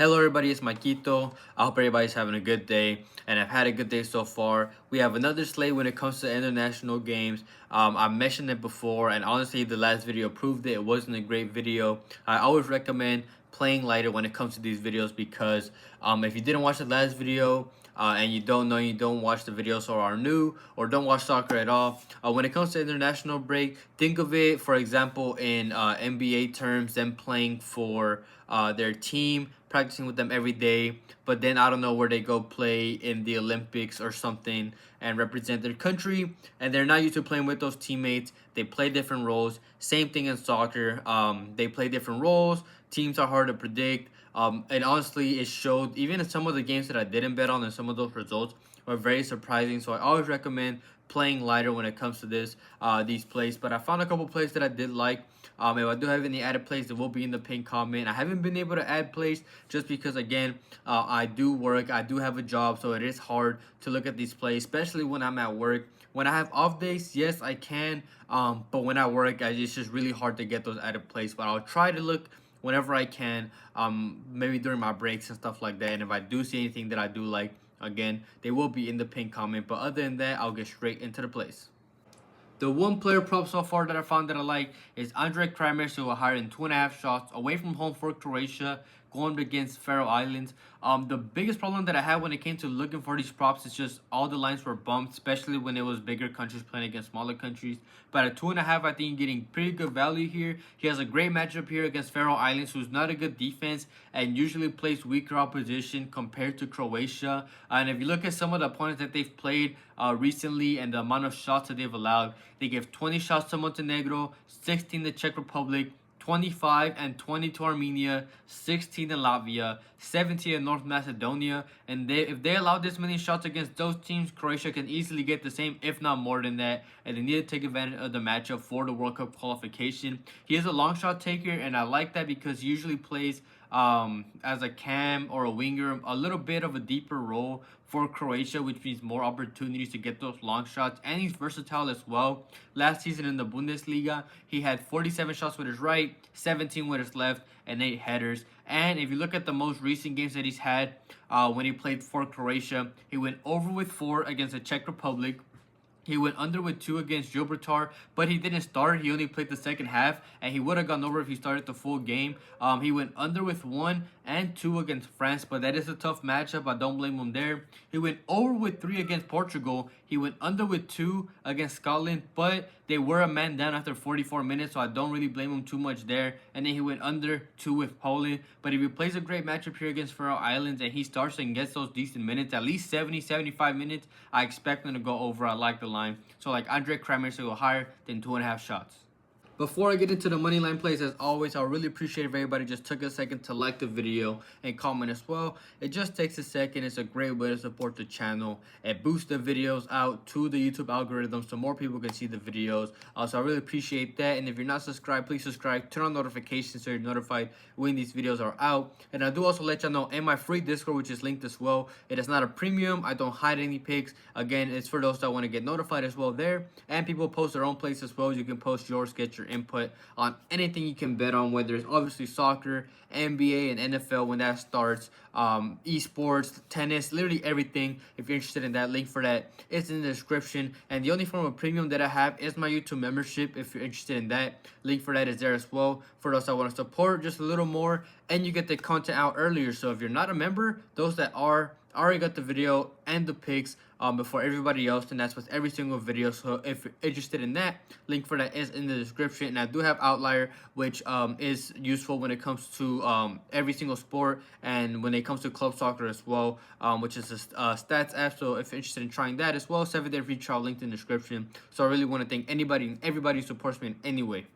Hello everybody, it's Maquito. I hope everybody's having a good day, and I've had a good day so far. We have another slate when it comes to international games. I mentioned it before, and honestly the last video proved it. It wasn't a great video. I always recommend playing lighter when it comes to these videos because if you didn't watch the last video, and you don't know, you don't watch the videos or are new or don't watch soccer at all, when it comes to international break, think of it, for example, in NBA terms, them playing for their team, practicing with them every day, but then I don't know where they go play in the Olympics or something and represent their country, and they're not used to playing with those teammates. They play different roles. Same thing in soccer. They play different roles. Teams are hard to predict. And honestly, it showed even in some of the games that I didn't bet on, and some of those results were very surprising. So I always recommend playing lighter when it comes to these plays. But I found a couple plays that I did like. If I do have any added plays, it will be in the pinned comment. I haven't been able to add plays just because, again, I do work. I do have a job, so it is hard to look at these plays, especially when I'm at work. When I have off days, yes, I can. But when I work, it's just really hard to get those added plays. But I'll try to look whenever I can, maybe during my breaks and stuff like that. And if I do see anything that I do like, again, they will be in the pinned comment. But other than that, I'll get straight into the plays. The one player prop so far that I found that I like is Andre Kramers, who will hire in 2.5 shots away from home for Croatia, going against Faroe Islands. The biggest problem that I had when it came to looking for these props is just all the lines were bumped, especially when it was bigger countries playing against smaller countries. But at 2.5, I think you're getting pretty good value here. He has a great matchup here against Faroe Islands, who's not a good defense and usually plays weaker opposition compared to Croatia. And if you look at some of the opponents that they've played recently and the amount of shots that they've allowed, they give 20 shots to Montenegro, 16 to Czech Republic, 25 and 20 to Armenia, 16 in Latvia, 17 in North Macedonia. And if they allow this many shots against those teams, Croatia can easily get the same, if not more than that. And they need to take advantage of the matchup for the World Cup qualification. He is a long shot taker, and I like that because he usually plays as a cam or a winger, a little bit of a deeper role for Croatia, which means more opportunities to get those long shots. And he's versatile as well. Last season in the Bundesliga, he had 47 shots with his right, 17 with his left, and 8 headers. And if you look at the most recent games that he's had when he played for Croatia, he went over with 4 against the Czech Republic. He went under with 2 against Gibraltar, but he didn't start. He only played the second half, and he would have gone over if he started the full game. He went under with 1 and 2 against France, but that is a tough matchup. I don't blame him there. He went over with 3 against Portugal. He went under with 2 against Scotland, but they were a man down after 44 minutes, so I don't really blame him too much there. And then he went under 2 with Poland. But if he plays a great matchup here against Faroe Islands and he starts and gets those decent minutes, at least 70, 75 minutes, I expect him to go over. I like the line. So like Andre Kramers to go higher than 2.5 shots. Before I get into the money line plays, as always, I really appreciate if everybody just took a second to like the video and comment as well. It just takes a second. It's a great way to support the channel. It boosts the videos out to the YouTube algorithm so more people can see the videos. So I really appreciate that. And if you're not subscribed, please subscribe. Turn on notifications so you're notified when these videos are out. And I do also let y'all know in my free Discord, which is linked as well. It is not a premium. I don't hide any picks. Again, it's for those that want to get notified as well there. And people post their own plays as well. You can post yours, get your input on anything you can bet on, whether it's obviously soccer, NBA, and NFL when that starts, esports, tennis, literally everything. If you're interested in that, link for that is in the description. And the only form of premium that I have is my YouTube membership. If you're interested in that, link for that is there as well for those that want to support just a little more, and you get the content out earlier. So if you're not a member, those that are already got the video and the picks before everybody else, and that's with every single video. So if you're interested in that, link for that is in the description. And I do have Outlier, which is useful when it comes to every single sport and when it comes to club soccer as well, which is a stats app. So if you're interested in trying that as well, 7-day free trial linked in the description. So I really want to thank anybody and everybody who supports me in any way.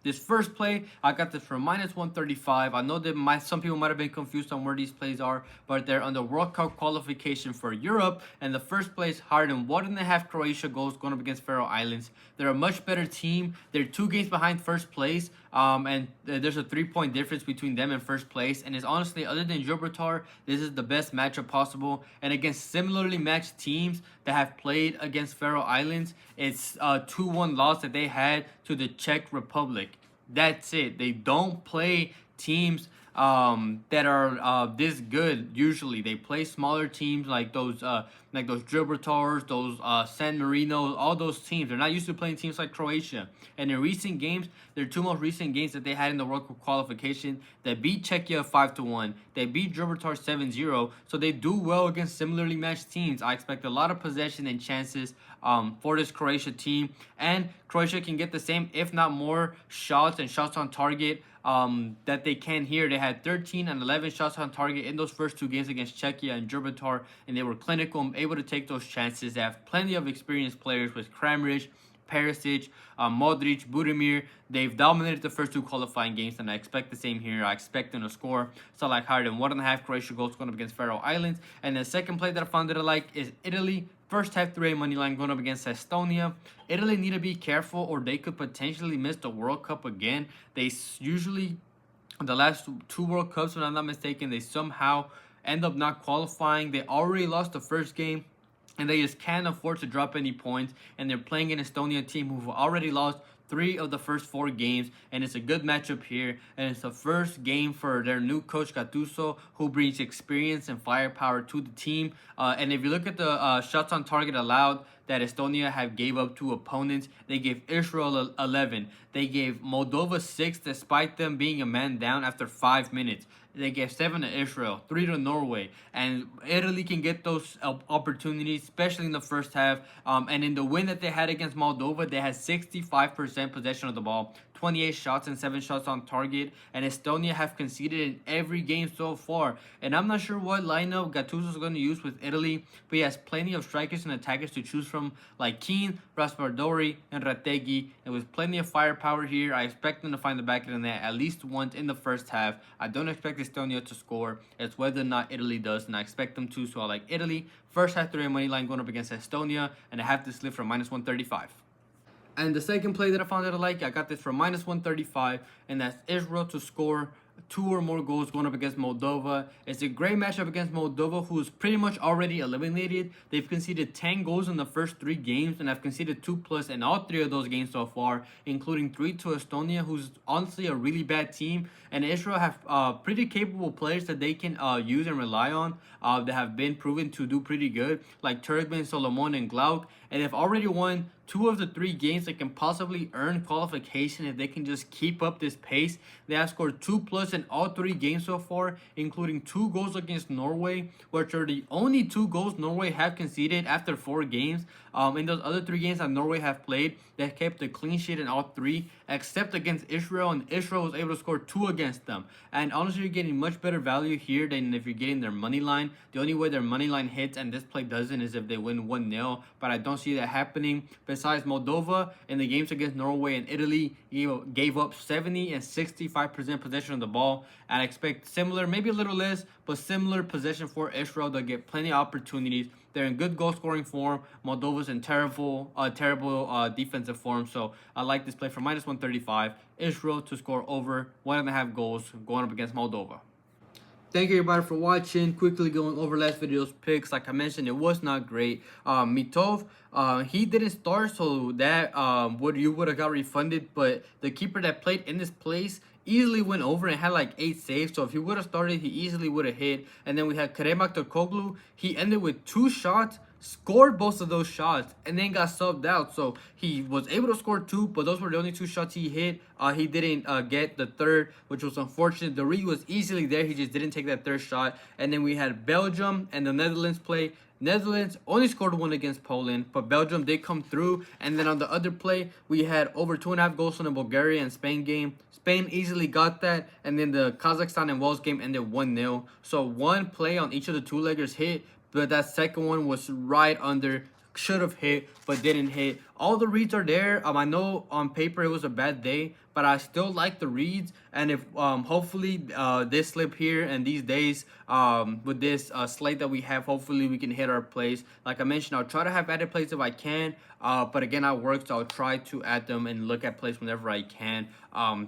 This first play, I got this for -135. I know that some people might have been confused on where these plays are, but they're on the World Cup qualification for Europe. And the first place, higher than 1.5 Croatia goals going up against Faroe Islands. They're a much better team. They're 2 games behind first place. And there's a 3-point difference between them and first place. And it's honestly, other than Gibraltar, this is the best matchup possible. And against similarly matched teams that have played against Faroe Islands, it's a 2-1 loss that they had to the Czech Republic. That's it. They don't play teams that are this good. Usually they play smaller teams like those Gibraltars, those San Marino, all those teams. They're not used to playing teams like Croatia. And in recent games, their two most recent games that they had in the World Cup qualification, they beat Czechia 5-1. They beat Gibraltar 7-0. So they do well against similarly matched teams. I expect a lot of possession and chances for this Croatia team. And Croatia can get the same, if not more, shots and shots on target that they can here. They had 13 and 11 shots on target in those first two games against Czechia and Gibraltar, and they were clinical and able to take those chances. They have plenty of experienced players with Kramaric, Perisic, Modric, Budimir. They've dominated the first two qualifying games, and I expect the same here. I expect them to score so like higher than 1.5 Croatia goals going up against Faroe Islands. And the second play that I found that I like is Italy. First half 3A money line going up against Estonia. Italy need to be careful or they could potentially miss the World Cup again. They usually, the last two World Cups, if I'm not mistaken, they somehow end up not qualifying. They already lost the first game, and they just can't afford to drop any points. And they're playing an Estonia team who've already lost 3 of the first 4 games, and it's a good matchup here. And it's the first game for their new coach Gattuso, who brings experience and firepower to the team. And if you look at the shots on target allowed that Estonia have gave up to opponents, they gave Israel 11. They gave Moldova 6, despite them being a man down after 5 minutes. They gave 7 to Israel, 3 to Norway, and Italy can get those opportunities, especially in the first half. And in the win that they had against Moldova, they had 65% possession of the ball, 28 shots and 7 shots on target, and Estonia have conceded in every game so far. And I'm not sure what lineup Gattuso is going to use with Italy, but he has plenty of strikers and attackers to choose from, like Keane, Raspadori, and Retegui. And with plenty of firepower here, I expect them to find the back of the net at least once in the first half. I don't expect Estonia to score. It's whether or not Italy does, and I expect them to. So I like Italy. First half 3 money line going up against Estonia, and I have this slip for -135. And the second play that I found that I like, I got this for -135, and that's Israel to score 2 or more goals going up against Moldova. It's a great matchup against Moldova, who's pretty much already eliminated. They've conceded 10 goals in the first 3 games, and have conceded 2+ in all 3 of those games so far, including 3 to Estonia, who's honestly a really bad team. And Israel have pretty capable players that they can use and rely on that have been proven to do pretty good, like Turkmen, Solomon, and Glauc. And they've already won 2 of the 3 games that can possibly earn qualification if they can just keep up this pace. They have scored 2+ in all 3 games so far, including 2 goals against Norway, which are the only 2 goals Norway have conceded after 4 games. In those other 3 games that Norway have played, they kept a clean sheet in all 3, except against Israel, and Israel was able to score 2 against them. And honestly, you're getting much better value here than if you're getting their money line. The only way their money line hits and this play doesn't is if they win 1-0, but I don't see that happening. Besides, Moldova in the games against Norway and Italy gave up 70 and 65% possession of the ball. And I expect similar, maybe a little less, but similar possession for Israel. They'll get plenty of opportunities. They're in good goal scoring form. Moldova's in terrible defensive form. So I like this play for -135. Israel to score over 1.5 goals going up against Moldova. Thank you everybody for watching. Quickly going over last video's picks. Like I mentioned, it was not great. Mitov, he didn't start, so that you would have got refunded. But the keeper that played in this place easily went over and had like 8 saves. So if he would have started, he easily would have hit. And then we had Keremak Tokoglu. He ended with 2 shots, scored both of those shots, and then got subbed out. So he was able to score 2, but those were the only 2 shots he hit. He didn't get the third, which was unfortunate. The read was easily there. He just didn't take that third shot. And then we had Belgium and the Netherlands play. Netherlands only scored 1 against Poland, but Belgium did come through. And then on the other play, we had over 2.5 goals in the Bulgaria and Spain game. Spain easily got that, and then the Kazakhstan and Wales game ended 1-0. So 1 play on each of the 2-leggers hit, but that second one was right under. Should have hit, but didn't hit. All the reads are there. I know on paper it was a bad day, but I still like the reads. And if hopefully this slip here and these days with this slate that we have, hopefully we can hit our plays. Like I mentioned, I'll try to have added plays if I can. But again, I work, so I'll try to add them and look at plays whenever I can.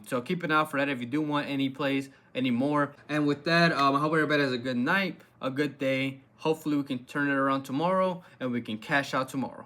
So keep an eye out for that if you do want any plays anymore. And with that, I hope everybody has a good night, a good day. Hopefully we can turn it around tomorrow and we can cash out tomorrow.